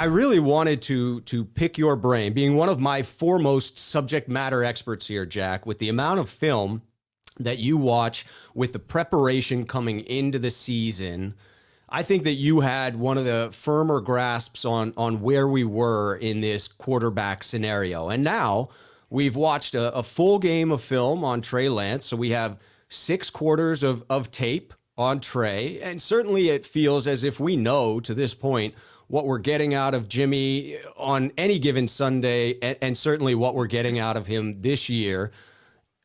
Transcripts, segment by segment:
I really wanted to pick your brain, being one of my foremost subject matter experts here, Jack, with the amount of film that you watch, with the preparation coming into the season. I think that you had one of the firmer grasps on where we were in this quarterback scenario. And now we've watched a full game of film on Trey Lance. So we have 6 quarters of tape on Trey. And certainly it feels as if we know to this point what we're getting out of Jimmy on any given Sunday, and certainly what we're getting out of him this year.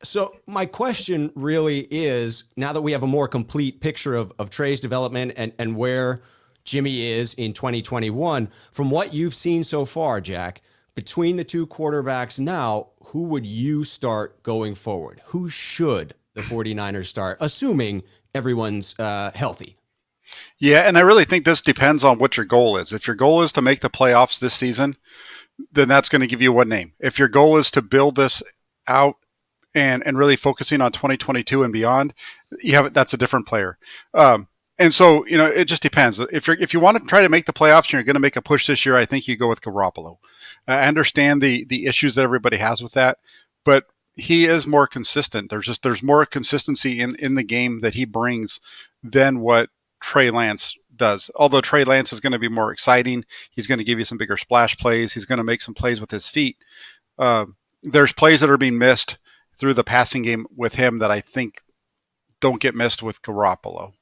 So my question really is, now that we have a more complete picture of Trey's development and where Jimmy is in 2021, from what you've seen so far, Jack, between the two quarterbacks now, who would you start going forward? Who should the 49ers start, assuming everyone's healthy? Yeah, and I really think this depends on what your goal is. If your goal is to make the playoffs this season, then that's going to give you one name. If your goal is to build this out and really focusing on 2022 and beyond, that's a different player. And so, it just depends. If you want to try to make the playoffs and you're going to make a push this year, I think you go with Garoppolo. I understand the issues that everybody has with that, but he is more consistent. There's more consistency in the game that he brings than what Trey Lance does. Although Trey Lance is going to be more exciting, he's going to give you some bigger splash plays. He's going to make some plays with his feet. There's plays that are being missed through the passing game with him that I think don't get missed with Garoppolo.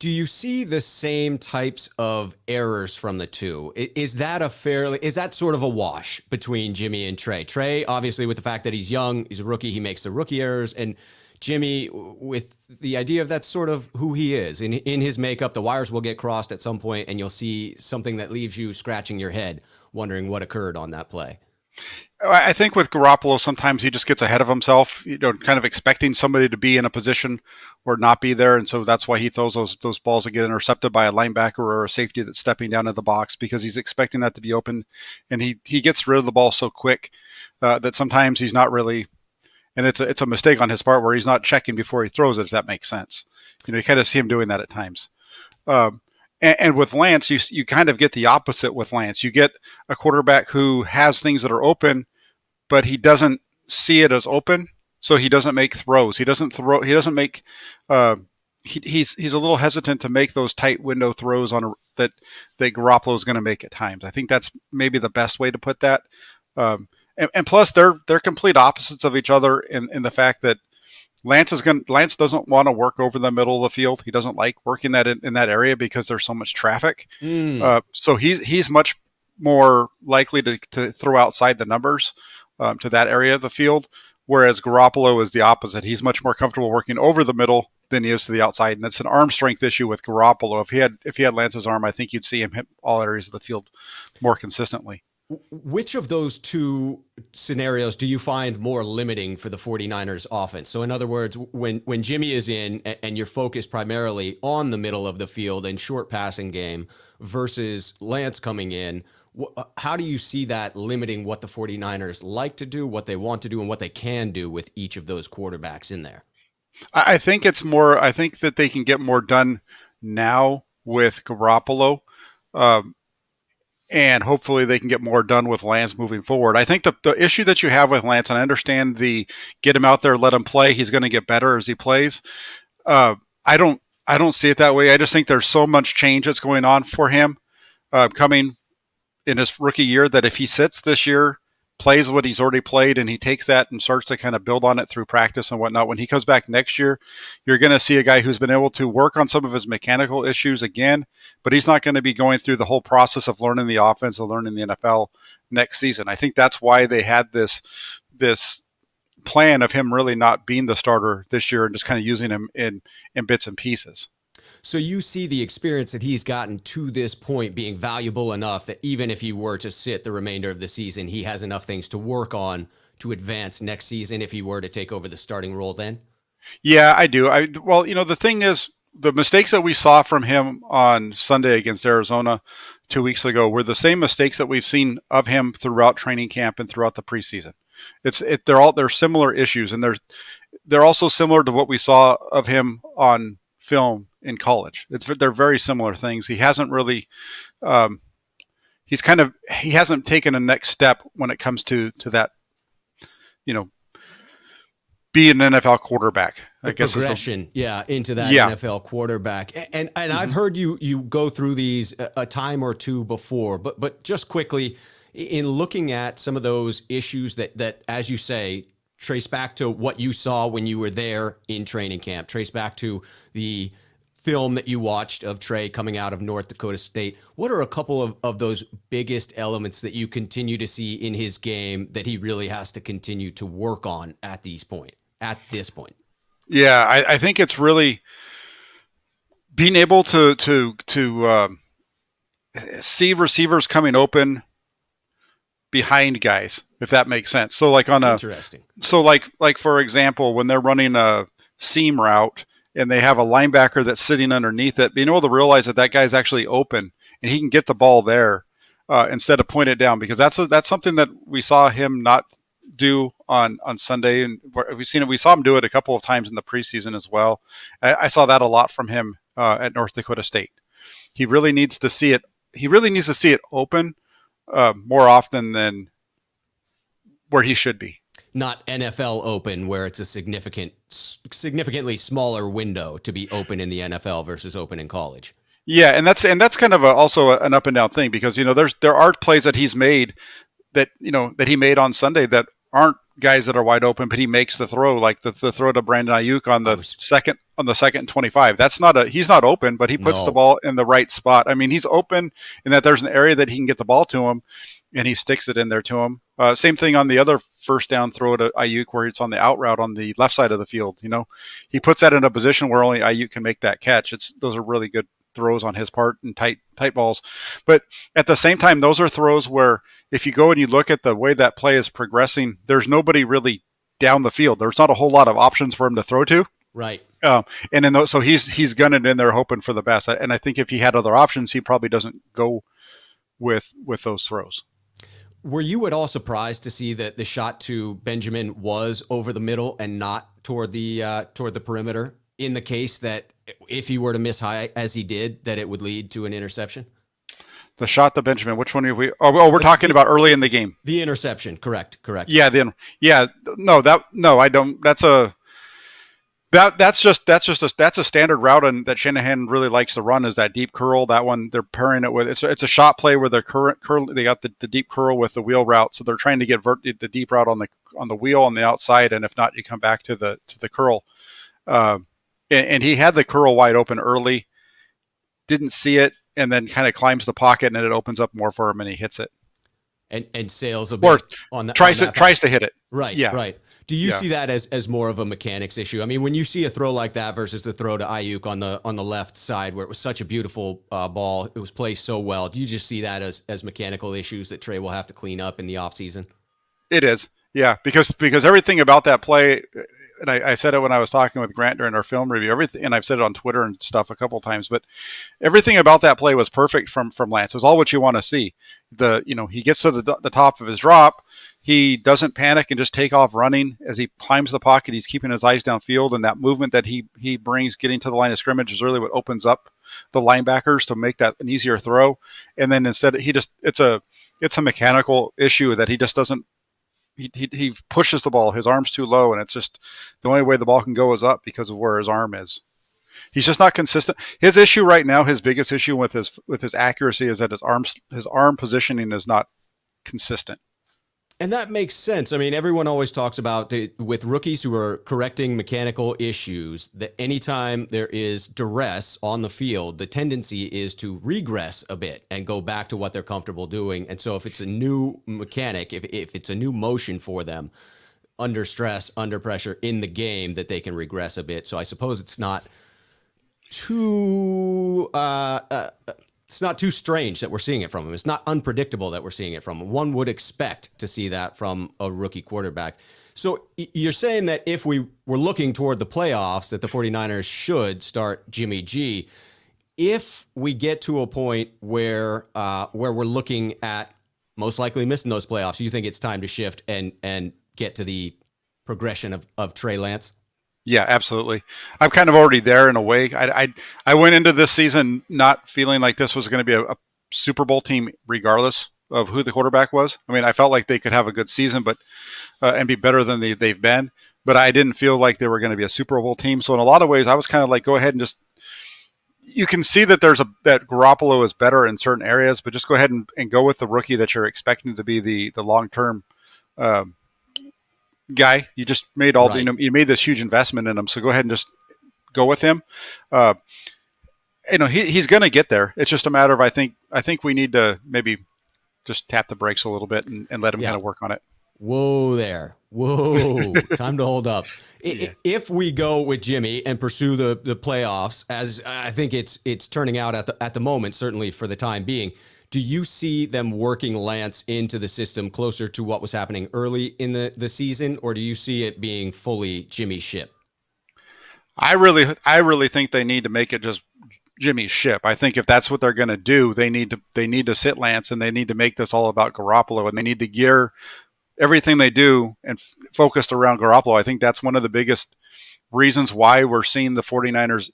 Do you see the same types of errors from the two? Is that sort of a wash between Jimmy and Trey? Trey, obviously, with the fact that he's young, he's a rookie, he makes the rookie errors, and Jimmy, with the idea of that's sort of who he is. In his makeup, the wires will get crossed at some point, and you'll see something that leaves you scratching your head, wondering what occurred on that play. I think with Garoppolo, sometimes he just gets ahead of himself, kind of expecting somebody to be in a position or not be there. And so that's why he throws those balls that get intercepted by a linebacker or a safety that's stepping down in the box, because he's expecting that to be open. And he gets rid of the ball so quick that sometimes he's not really, and it's a mistake on his part where he's not checking before he throws it, if that makes sense. You kind of see him doing that at times. And with Lance, you kind of get the opposite with Lance. You get a quarterback who has things that are open, but he doesn't see it as open, so he doesn't make throws. He doesn't throw. He doesn't make. He's a little hesitant to make those tight window throws that Garoppolo is going to make at times. I think that's maybe the best way to put that. And plus, they're complete opposites of each other in the fact that Lance doesn't want to work over the middle of the field. He doesn't like working that in that area because there's so much traffic. So he's much more likely to throw outside the numbers to that area of the field, whereas Garoppolo is the opposite. He's much more comfortable working over the middle than he is to the outside, and it's an arm strength issue with Garoppolo. If he had Lance's arm, I think you'd see him hit all areas of the field more consistently. Which of those two scenarios do you find more limiting for the 49ers offense? So in other words, when Jimmy is in and you're focused primarily on the middle of the field and short passing game versus Lance coming in, how do you see that limiting what the 49ers like to do, what they want to do, and what they can do with each of those quarterbacks in there? I think that they can get more done now with Garoppolo. And hopefully they can get more done with Lance moving forward. I think the issue that you have with Lance, and I understand get him out there, let him play. He's going to get better as he plays. I don't see it that way. I just think there's so much change that's going on for him coming in his rookie year that if he sits this year, plays what he's already played, and he takes that and starts to kind of build on it through practice and whatnot, when he comes back next year, you're going to see a guy who's been able to work on some of his mechanical issues again, but he's not going to be going through the whole process of learning the offense and learning the NFL next season. I think that's why they had this plan of him really not being the starter this year and just kind of using him in bits and pieces. So you see the experience that he's gotten to this point being valuable enough that even if he were to sit the remainder of the season, he has enough things to work on to advance next season if he were to take over the starting role then? Yeah, I do. The thing is, the mistakes that we saw from him on Sunday against Arizona 2 weeks ago were the same mistakes that we've seen of him throughout training camp and throughout the preseason. They're similar issues, and they're also similar to what we saw of him on film in college. They're very similar things. He hasn't really he hasn't taken a next step when it comes to that, you know, be an NFL quarterback. The I guess progression, into that yeah. NFL quarterback. And I've Mm-hmm. heard you go through these a time or two before, but just quickly, in looking at some of those issues that as you say, trace back to what you saw when you were there in training camp, trace back to the film that you watched of Trey coming out of North Dakota State. What are a couple of those biggest elements that you continue to see in his game that he really has to continue to work on at this point? Yeah, I think it's really being able to see receivers coming open behind guys, if that makes sense. So like Interesting. like for example, when they're running a seam route and they have a linebacker that's sitting underneath it, being able to realize that guy's actually open and he can get the ball there instead of point it down, because that's something that we saw him not do on Sunday, and we saw him do it a couple of times in the preseason as well. I saw that a lot from him at North Dakota State. He really needs to see it. He really needs to see it open more often than where he should be. Not NFL open, where it's a significantly smaller window to be open in the NFL versus open in college. Yeah, and that's kind of also an up and down thing, because there are plays that he's made that he made on Sunday that aren't guys that are wide open, but he makes the throw, like the throw to Brandon Ayuk on the second and 25. He's not open, but he puts the ball in the right spot. I mean, he's open in that there's an area that he can get the ball to him, and he sticks it in there to him. Same thing on the other first down throw to Ayuk, where it's on the out route on the left side of the field. He puts that in a position where only Ayuk can make that catch. Those are really good throws on his part and tight balls. But at the same time, those are throws where if you go and you look at the way that play is progressing, there's nobody really down the field. There's not a whole lot of options for him to throw to. Right. And then so he's gunning in there hoping for the best. And I think if he had other options, he probably doesn't go with those throws. Were you at all surprised to see that the shot to Benjamin was over the middle and not toward the perimeter, in the case that if he were to miss high as he did, that it would lead to an interception? The shot to Benjamin, which one are we? Oh, we're talking about early in the game. The interception, correct. Yeah, no, I don't. That's a standard route, and that Shanahan really likes to run, is that deep curl. That one they're pairing it with. It's a shot play where they're they got the deep curl with the wheel route, so they're trying to get the deep route on the wheel on the outside, and if not, you come back to the curl. And he had the curl wide open early, didn't see it, and then kind of climbs the pocket, and then it opens up more for him, and he hits it. And sails a bit on that. Tries to hit it. Right. Yeah. Right. Do you see that as more of a mechanics issue? I mean, when you see a throw like that versus the throw to Ayuk on the left side, where it was such a beautiful ball, it was placed so well, do you just see that as mechanical issues that Trey will have to clean up in the offseason? It is. Yeah, because everything about that play, and I said it when I was talking with Grant during our film review, everything, and I've said it on Twitter and stuff a couple of times, but everything about that play was perfect from Lance. It was all what you want to see. He gets to the top of his drop. He doesn't panic and just take off running. As he climbs the pocket, he's keeping his eyes downfield, and that movement that he brings getting to the line of scrimmage is really what opens up the linebackers to make that an easier throw. And then instead, it's a mechanical issue that he just doesn't. He pushes the ball. His arm's too low, and it's just the only way the ball can go is up because of where his arm is. He's just not consistent. His issue right now, his biggest issue with his accuracy, is that his arm positioning is not consistent. And that makes sense. I mean, everyone always talks about with rookies who are correcting mechanical issues, that anytime there is duress on the field, the tendency is to regress a bit and go back to what they're comfortable doing. And so if it's a new mechanic, if it's a new motion for them under stress, under pressure in the game, that they can regress a bit. So I suppose it's not too strange that we're seeing it from him. It's not unpredictable that we're seeing it from him. One would expect to see that from a rookie quarterback. So you're saying that if we were looking toward the playoffs, that the 49ers should start Jimmy G. If we get to a point where we're looking at most likely missing those playoffs, you think it's time to shift and get to the progression of Trey Lance? Yeah, absolutely. I'm kind of already there in a way. I went into this season not feeling like this was going to be Super Bowl team regardless of who the quarterback was. I mean, I felt like they could have a good season, but and be better than they've been. But I didn't feel like they were going to be a Super Bowl team. So in a lot of ways, I was kind of like, go ahead and just. You can see that that Garoppolo is better in certain areas, but just go ahead and go with the rookie that you're expecting to be the long term guy. You just made Right. you made this huge investment in him, so go ahead and just go with him. Uh, he's going to get there. It's just a matter of I think we need to maybe just tap the brakes a little bit and let him Yeah. kind of work on it. Whoa there. Whoa. Time to hold up. Yeah. If we go with Jimmy and pursue the playoffs, as I think it's turning out at the moment, certainly for the time being, do you see them working Lance into the system closer to what was happening early in the season, or do you see it being fully Jimmy ship? I really think they need to make it just Jimmy's ship. I think if that's what they're going to do, they need to sit Lance and they need to make this all about Garoppolo and they need to gear everything they do and focused around Garoppolo. I think that's one of the biggest reasons why we're seeing the 49ers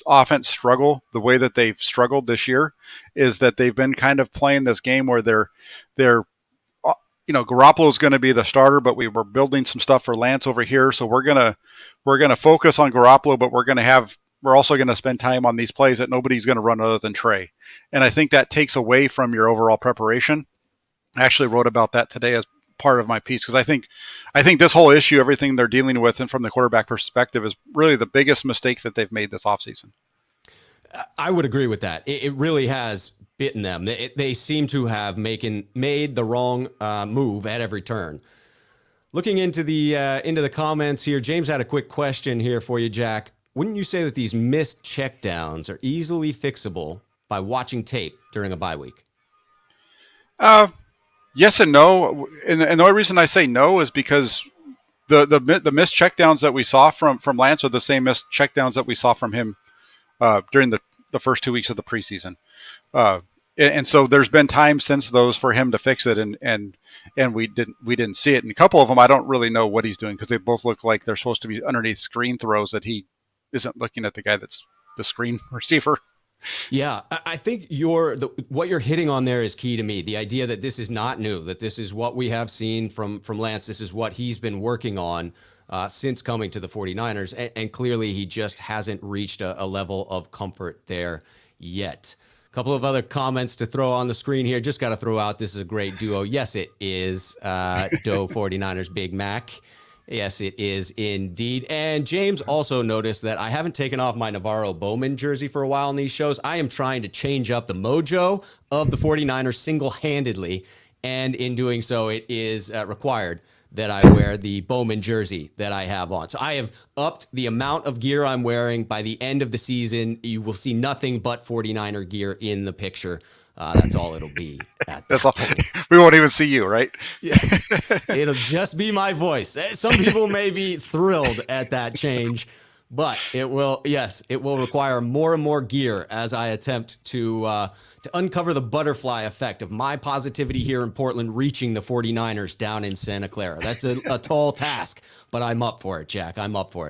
offense struggle the way that they've struggled this year is that they've been kind of playing this game where they're Garoppolo is going to be the starter, but we were building some stuff for Lance over here, so we're gonna focus on Garoppolo, but we're also going to spend time on these plays that nobody's going to run other than Trey, and I think that takes away from your overall preparation. I actually wrote about that today as part of my piece because I think this whole issue, everything they're dealing with, and from the quarterback perspective, is really the biggest mistake that they've made this offseason. I would agree with that. It really has bitten them. They seem to have made the wrong move at every turn. Looking into the comments here, James had a quick question here for you, Jack. Wouldn't you say that these missed checkdowns are easily fixable by watching tape during a bye week? Yes and no, and the only reason I say no is because the missed checkdowns that we saw from Lance are the same missed checkdowns that we saw from him during the first 2 weeks of the preseason. Uh, and so there's been time since those for him to fix it, and we didn't see it. And a couple of them, I don't really know what he's doing because they both look like they're supposed to be underneath screen throws that he isn't looking at the guy that's the screen receiver. Yeah, I think what you're hitting on there is key to me. The idea that this is not new, that this is what we have seen from Lance. This is what he's been working on since coming to the 49ers. And clearly he just hasn't reached a level of comfort there yet. A couple of other comments to throw on the screen here. Just got to throw out, this is a great duo. Yes, it is. Doe 49ers Big Mac. Yes, it is indeed. And James also noticed that I haven't taken off my Navarro Bowman jersey for a while in these shows. I am trying to change up the mojo of the 49ers single-handedly. And in doing so, it is required that I wear the Bowman jersey that I have on. So I have upped the amount of gear I'm wearing. By the end of the season, you will see nothing but 49er gear in the picture. That's all it'll be. That's all. We won't even see you, right? Yes. It'll just be my voice. Some people may be thrilled at that change, but it will require more and more gear as I attempt to uncover the butterfly effect of my positivity here in Portland reaching the 49ers down in Santa Clara. That's a tall task, but I'm up for it, Jack. I'm up for it.